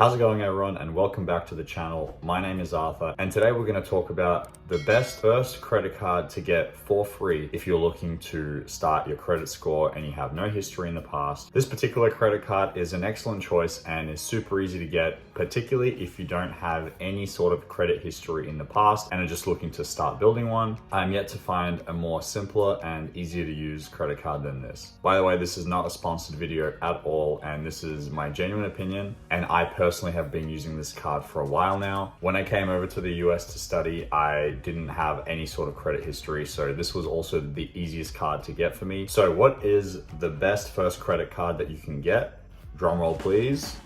How's it going, everyone, and welcome back to the channel. My name is Arthur, and today we're going to talk about the best first credit card to get for free if you're looking to start your credit score and you have no history in the past. This particular credit card is an excellent choice and is super easy to get, particularly if you don't have any sort of credit history in the past and are just looking to start building one. I'm yet to find a more simpler and easier to use credit card than this. By the way, this is not a sponsored video at all, and this is my genuine opinion, and I personally have been using this card for a while now. When I came over to the US to study, I didn't have any sort of credit history, so this was also the easiest card to get for me. So what is the best first credit card that you can get? Drum roll, please.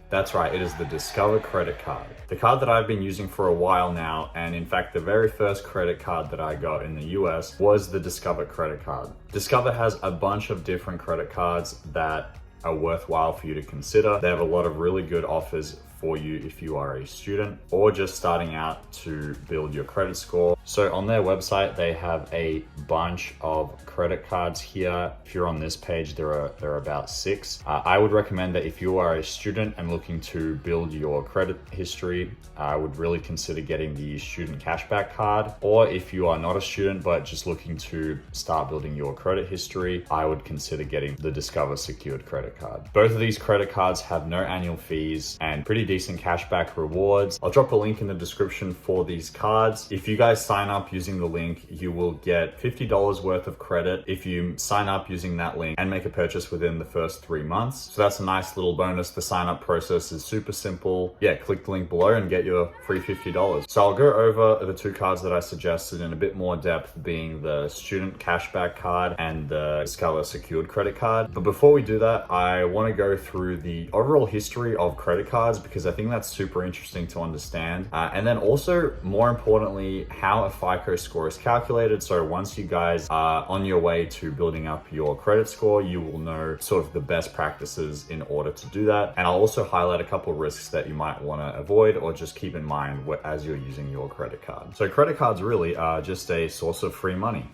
That's right, it is the Discover credit card. The card that I've been using for a while now, and in fact, the very first credit card that I got in the US was the Discover credit card. Discover has a bunch of different credit cards that are worthwhile for you to consider. They have a lot of really good offers for you if you are a student or just starting out to build your credit score. So on their website, they have a bunch of credit cards here. If you're on this page, there are about 6. I would recommend that if you are a student and looking to build your credit history, I would really consider getting the student cashback card. Or if you are not a student but just looking to start building your credit history, I would consider getting the Discover secured credit card. Both of these credit cards have no annual fees and pretty decent cashback rewards. I'll drop a link in the description for these cards. If you guys sign up using the link, you will get $50 worth of credit if you sign up using that link and make a purchase within the first 3 months. So that's a nice little bonus. The sign up process is super simple. Yeah, click the link below and get your free $50. So I'll go over the 2 cards that I suggested in a bit more depth, being the student cashback card and the Discover secured credit card. But before we do that, I want to go through the overall history of credit cards because I think that's super interesting to understand. And then also, more importantly, how a FICO score is calculated. So once you guys are on your way to building up your credit score, you will know sort of the best practices in order to do that. And I'll also highlight a couple of risks that you might want to avoid or just keep in mind as you're using your credit card. So credit cards really are just a source of free money.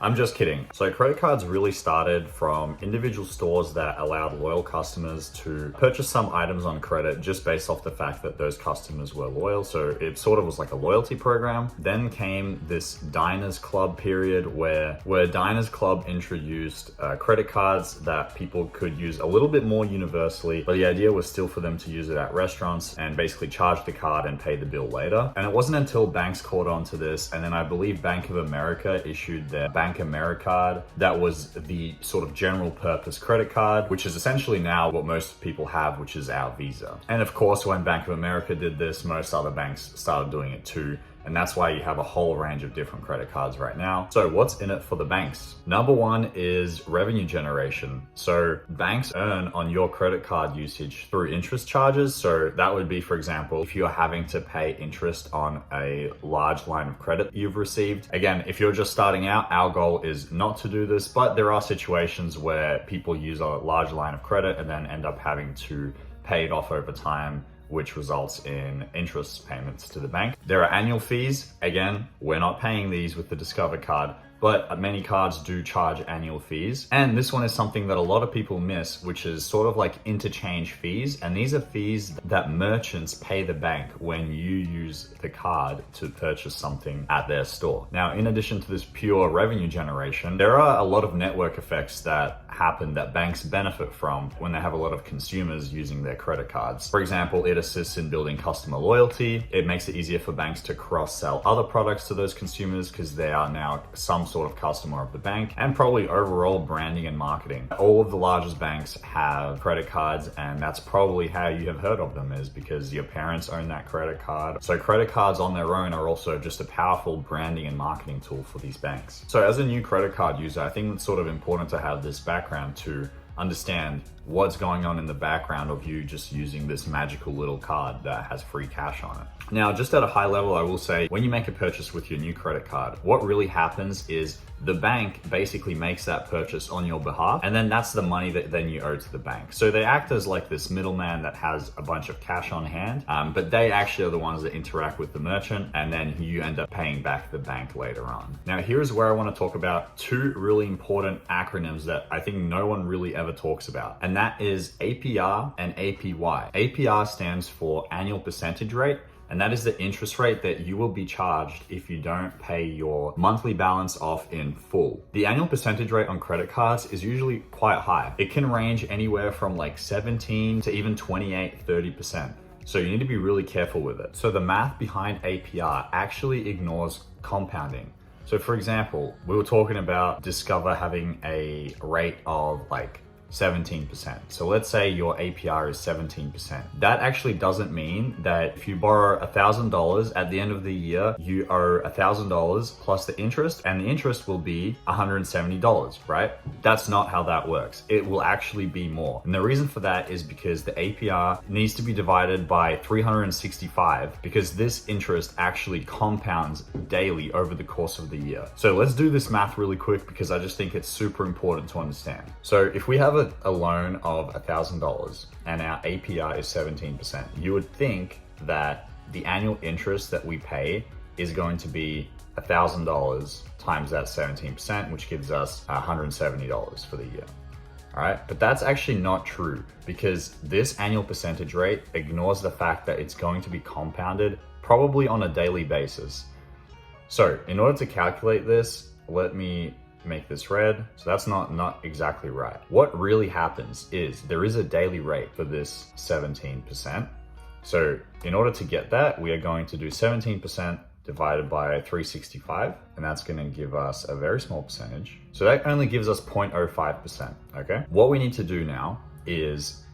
I'm just kidding. So credit cards really started from individual stores that allowed loyal customers to purchase some items on credit just based off the fact that those customers were loyal. So it sort of was like a loyalty program. Then came this Diners Club period where Diners Club introduced credit cards that people could use a little bit more universally, but the idea was still for them to use it at restaurants and basically charge the card and pay the bill later. And it wasn't until banks caught on to this, and then I believe Bank of America issued their Bank Americard. That was the sort of general purpose credit card, which is essentially now what most people have, which is our Visa. And of course, when Bank of America did this, most other banks started doing it too. And that's why you have a whole range of different credit cards right now. So what's in it for the banks? Number 1 is revenue generation. So banks earn on your credit card usage through interest charges. So that would be, for example, if you're having to pay interest on a large line of credit you've received. Again, if you're just starting out, our goal is not to do this, but there are situations where people use a large line of credit and then end up having to pay it off over time, which results in interest payments to the bank. There are annual fees. Again, we're not paying these with the Discover card, but many cards do charge annual fees. And this one is something that a lot of people miss, which is sort of like interchange fees. And these are fees that merchants pay the bank when you use the card to purchase something at their store. Now, in addition to this pure revenue generation, there are a lot of network effects that happen that banks benefit from when they have a lot of consumers using their credit cards. For example, it assists in building customer loyalty. It makes it easier for banks to cross-sell other products to those consumers because they are now some sort of customer of the bank, and probably overall branding and marketing. All of the largest banks have credit cards, and that's probably how you have heard of them, is because your parents own that credit card. So credit cards on their own are also just a powerful branding and marketing tool for these banks. So as a new credit card user, I think it's sort of important to have this background to understand what's going on in the background of you just using this magical little card that has free cash on it. Now, just at a high level, I will say, when you make a purchase with your new credit card, what really happens is the bank basically makes that purchase on your behalf, and then that's the money that then you owe to the bank. So they act as like this middleman that has a bunch of cash on hand, but they actually are the ones that interact with the merchant, and then you end up paying back the bank later on. Now, here's where I want to talk about 2 really important acronyms that I think no one really ever talks about, and and that is APR and APY. APR stands for annual percentage rate, and that is the interest rate that you will be charged if you don't pay your monthly balance off in full. The annual percentage rate on credit cards is usually quite high. It can range anywhere from like 17 to even 28, 30%. So you need to be really careful with it. So the math behind APR actually ignores compounding. So for example, we were talking about Discover having a rate of like 17%. So let's say your APR is 17%. That actually doesn't mean that if you borrow $1,000 at the end of the year, you owe $1,000 plus the interest, and the interest will be $170, right? That's not how that works. It will actually be more. And the reason for that is because the APR needs to be divided by 365 because this interest actually compounds daily over the course of the year. So let's do this math really quick because I just think it's super important to understand. So if we have a loan of $1,000 and our APR is 17%, you would think that the annual interest that we pay is going to be $1,000 times that 17%, which gives us $170 for the year. All right, but that's actually not true because this annual percentage rate ignores the fact that it's going to be compounded probably on a daily basis. So in order to calculate this, let me make this red. So that's not exactly right. What really happens is there is a daily rate for this 17%. So in order to get that, we are going to do 17% divided by 365, and that's going to give us a very small percentage. So that only gives us 0.05%, okay? What we need to do now is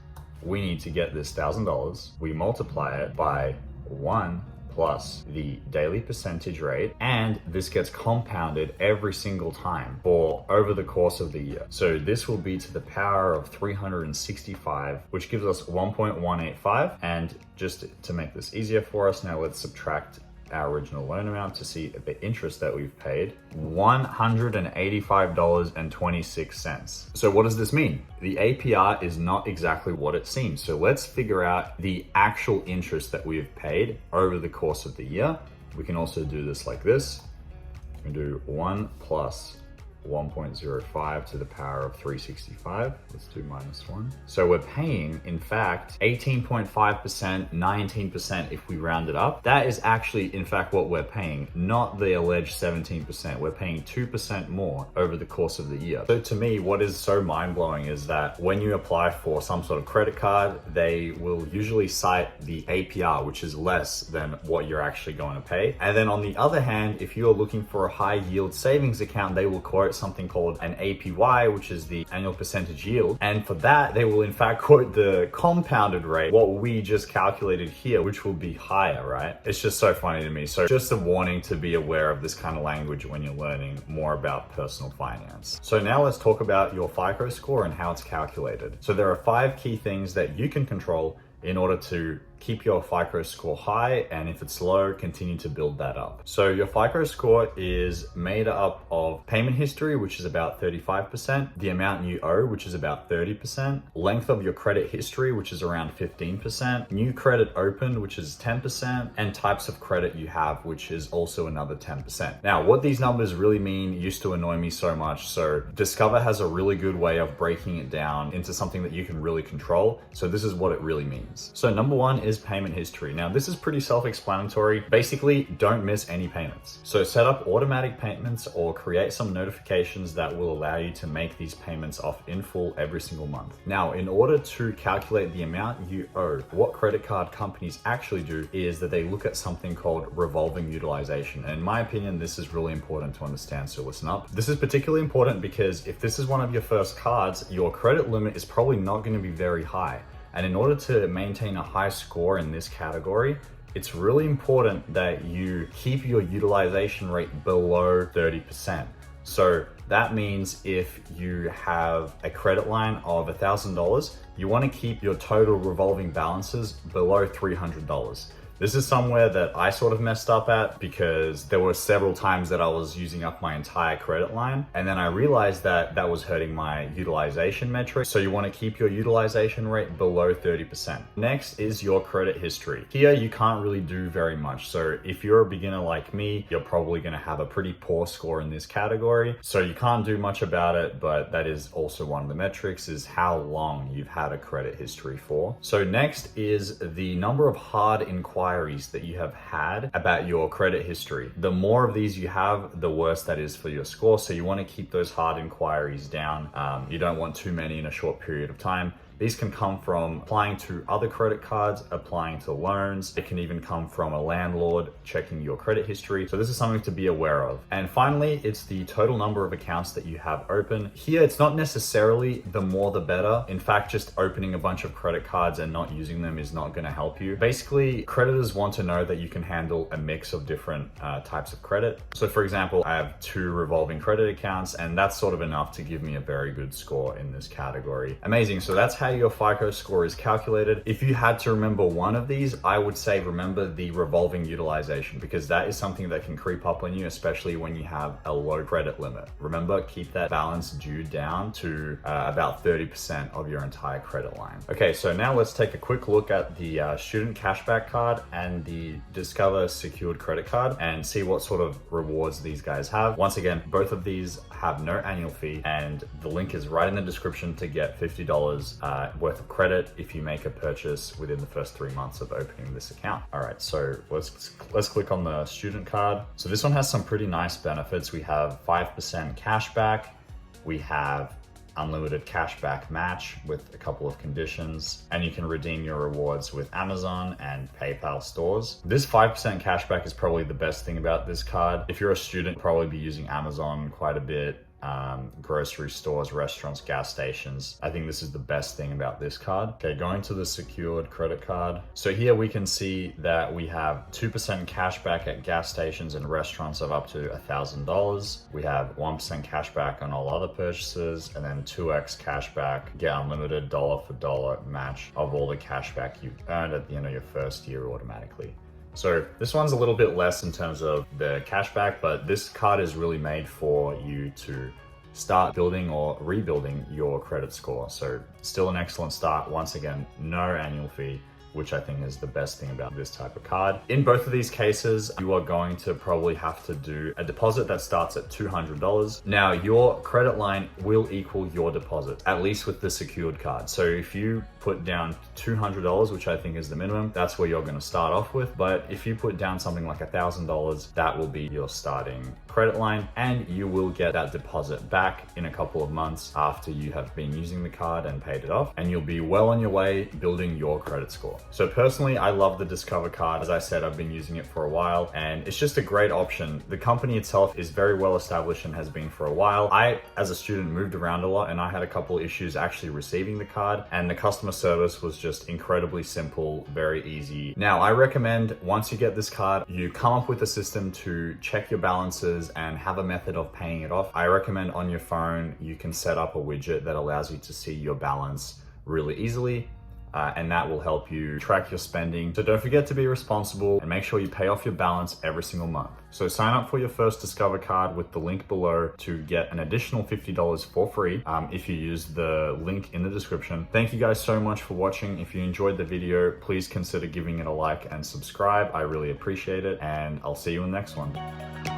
we need to get this $1,000, we multiply it by 1 plus the daily percentage rate, and this gets compounded every single time for over the course of the year. So this will be to the power of 365, which gives us 1.185. And just to make this easier for us, now let's subtract our original loan amount to see the interest that we've paid, $185.26. So what does this mean? The APR is not exactly what it seems. So let's figure out the actual interest that we've paid over the course of the year. We can also do this like this. We can do 1 plus 1.05 to the power of 365. Let's do -1. So we're paying, in fact, 18.5%, 19% if we round it up. That is actually, in fact, what we're paying, not the alleged 17%. We're paying 2% more over the course of the year. So to me, what is so mind-blowing is that when you apply for some sort of credit card, they will usually cite the APR, which is less than what you're actually going to pay. And then on the other hand, if you're looking for a high yield savings account, they will quote something called an APY, which is the annual percentage yield. And for that, they will in fact quote the compounded rate, what we just calculated here, which will be higher, right? It's just so funny to me. So just a warning to be aware of this kind of language when you're learning more about personal finance. So now let's talk about your FICO score and how it's calculated. So there are 5 key things that you can control in order to keep your FICO score high, and if it's low, continue to build that up. So your FICO score is made up of payment history, which is about 35%, the amount you owe, which is about 30%, length of your credit history, which is around 15%, new credit opened, which is 10%, and types of credit you have, which is also another 10%. Now, what these numbers really mean used to annoy me so much. So Discover has a really good way of breaking it down into something that you can really control. So this is what it really means. So number 1 is payment history. Now, this is pretty self-explanatory. Basically, don't miss any payments. So set up automatic payments or create some notifications that will allow you to make these payments off in full every single month. Now, in order to calculate the amount you owe, what credit card companies actually do is that they look at something called revolving utilization. And in my opinion, this is really important to understand, so listen up. This is particularly important because if this is one of your first cards, your credit limit is probably not going to be very high. And in order to maintain a high score in this category, it's really important that you keep your utilization rate below 30%. So that means if you have a credit line of $1,000, you want to keep your total revolving balances below $300. This is somewhere that I sort of messed up at because there were several times that I was using up my entire credit line, and then I realized that that was hurting my utilization metric. So you want to keep your utilization rate below 30%. Next is your credit history. Here you can't really do very much. So if you're a beginner like me, you're probably going to have a pretty poor score in this category. So you can't do much about it, but that is also one of the metrics, is how long you've had a credit history for. So next is the number of hard inquiries that you have had about your credit history. The more of these you have, the worse that is for your score. So you want to keep those hard inquiries down. You don't want too many in a short period of time. These can come from applying to other credit cards, applying to loans. It can even come from a landlord checking your credit history. So this is something to be aware of. And finally, it's the total number of accounts that you have open. Here, it's not necessarily the more the better. In fact, just opening a bunch of credit cards and not using them is not going to help you. Basically, creditors want to know that you can handle a mix of different types of credit. So for example, I have 2 revolving credit accounts, and that's sort of enough to give me a very good score in this category. Amazing. So that's how your FICO score is calculated. If you had to remember one of these, I would say remember the revolving utilization, because that is something that can creep up on you, especially when you have a low credit limit. Remember, keep that balance due down to about 30% of your entire credit line. Okay, so now let's take a quick look at the student cashback card and the Discover secured credit card and see what sort of rewards these guys have. Once again, both of these have no annual fee, and the link is right in the description to get $50 worth of credit if you make a purchase within the first 3 months of opening this account. All right, so let's click on the student card. So this one has some pretty nice benefits. We have 5% cashback. We have unlimited cashback match with a couple of conditions, and you can redeem your rewards with Amazon and PayPal stores. This 5% cashback is probably the best thing about this card. If you're a student, probably be using Amazon quite a bit. Grocery stores, restaurants, gas stations. I think this is the best thing about this card. Okay, going to the secured credit card. So here we can see that we have 2% cash back at gas stations and restaurants of up to $1,000. We have 1% cash back on all other purchases, and then 2x cash back, get unlimited dollar for dollar match of all the cash back you've earned at the end of your first year automatically. So this one's a little bit less in terms of the cashback, but this card is really made for you to start building or rebuilding your credit score. So still an excellent start. Once again, no annual fee, which I think is the best thing about this type of card. In both of these cases, you are going to probably have to do a deposit that starts at $200. Now, your credit line will equal your deposit, at least with the secured card. So if you put down $200, which I think is the minimum, that's where you're gonna start off with. But if you put down something like $1,000, that will be your starting credit line, and you will get that deposit back in a couple of months after you have been using the card and paid it off, and you'll be well on your way building your credit score. So personally, I love the Discover card. As I said, I've been using it for a while, and it's just a great option. The company itself is very well established and has been for a while. I, as a student, moved around a lot, and I had a couple issues actually receiving the card, and the customer service was just incredibly simple, very easy. Now, I recommend once you get this card, you come up with a system to check your balances and have a method of paying it off. I recommend on your phone, you can set up a widget that allows you to see your balance really easily. And that will help you track your spending. So don't forget to be responsible and make sure you pay off your balance every single month. So sign up for your first Discover card with the link below to get an additional $50 for free if you use the link in the description. Thank you guys so much for watching. If you enjoyed the video, please consider giving it a like and subscribe. I really appreciate it, and I'll see you in the next one.